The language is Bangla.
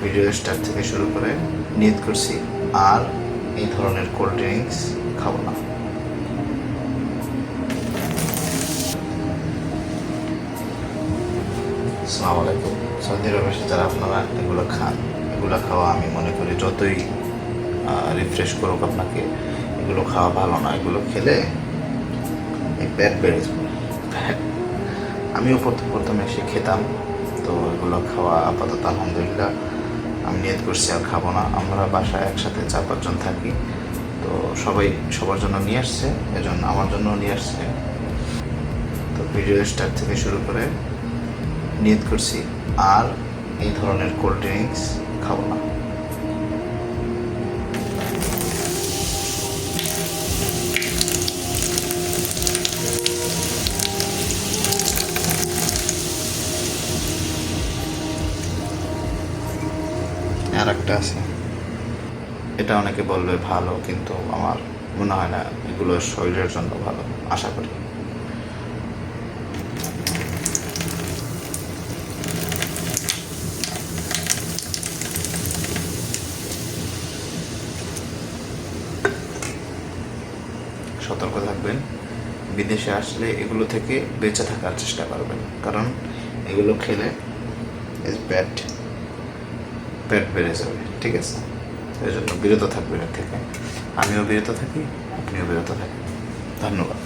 ভিডিও স্টার্ট থেকে শুরু করে নিয়ত করছি আর এই ধরনের কোল্ড ড্রিঙ্কস খাবো না। আসসালামু আলাইকুম। সৌদি আরবে যারা আপনারা এগুলো খান, এগুলো খাওয়া আমি মনে করি যতই রিফ্রেশ করুক আপনাকে, এগুলো খাওয়া ভালো না। এগুলো খেলে এই পেট বেড়ে যাবে। আমিও প্রথমে এসে খেতাম, তো এগুলো খাওয়া আপাতত আলহামদুলিল্লাহ আমি নিয়ত করছি আর খাবো না। আমরা বাসায় একসাথে 4-5 জন থাকি, তো সবাই সবার জন্য নিয়ে আসছে, এজন্য আমার জন্য নিয়ে আসছে। তো ভিডিও স্টার্ট থেকে শুরু করে নিয়ত করছি আর এই ধরনের কোল্ড ড্রিঙ্কস খাবো না। আর একটা আছে, এটা অনেকে বলবে ভালো, কিন্তু আমার মনে হয় না এগুলো শরীরের জন্য ভালো। আশা করি সতর্ক থাকবেন। বিদেশে আসলে এগুলো থেকে বেঁচে থাকার চেষ্টা করবেন, কারণ এগুলো খেলে পেট বেড়ে যাবে। ঠিক আছে, এই জন্য বিরত থাকবেন এর থেকে। আমিও বিরত থাকি, আপনিও বিরত থাকেন। ধন্যবাদ।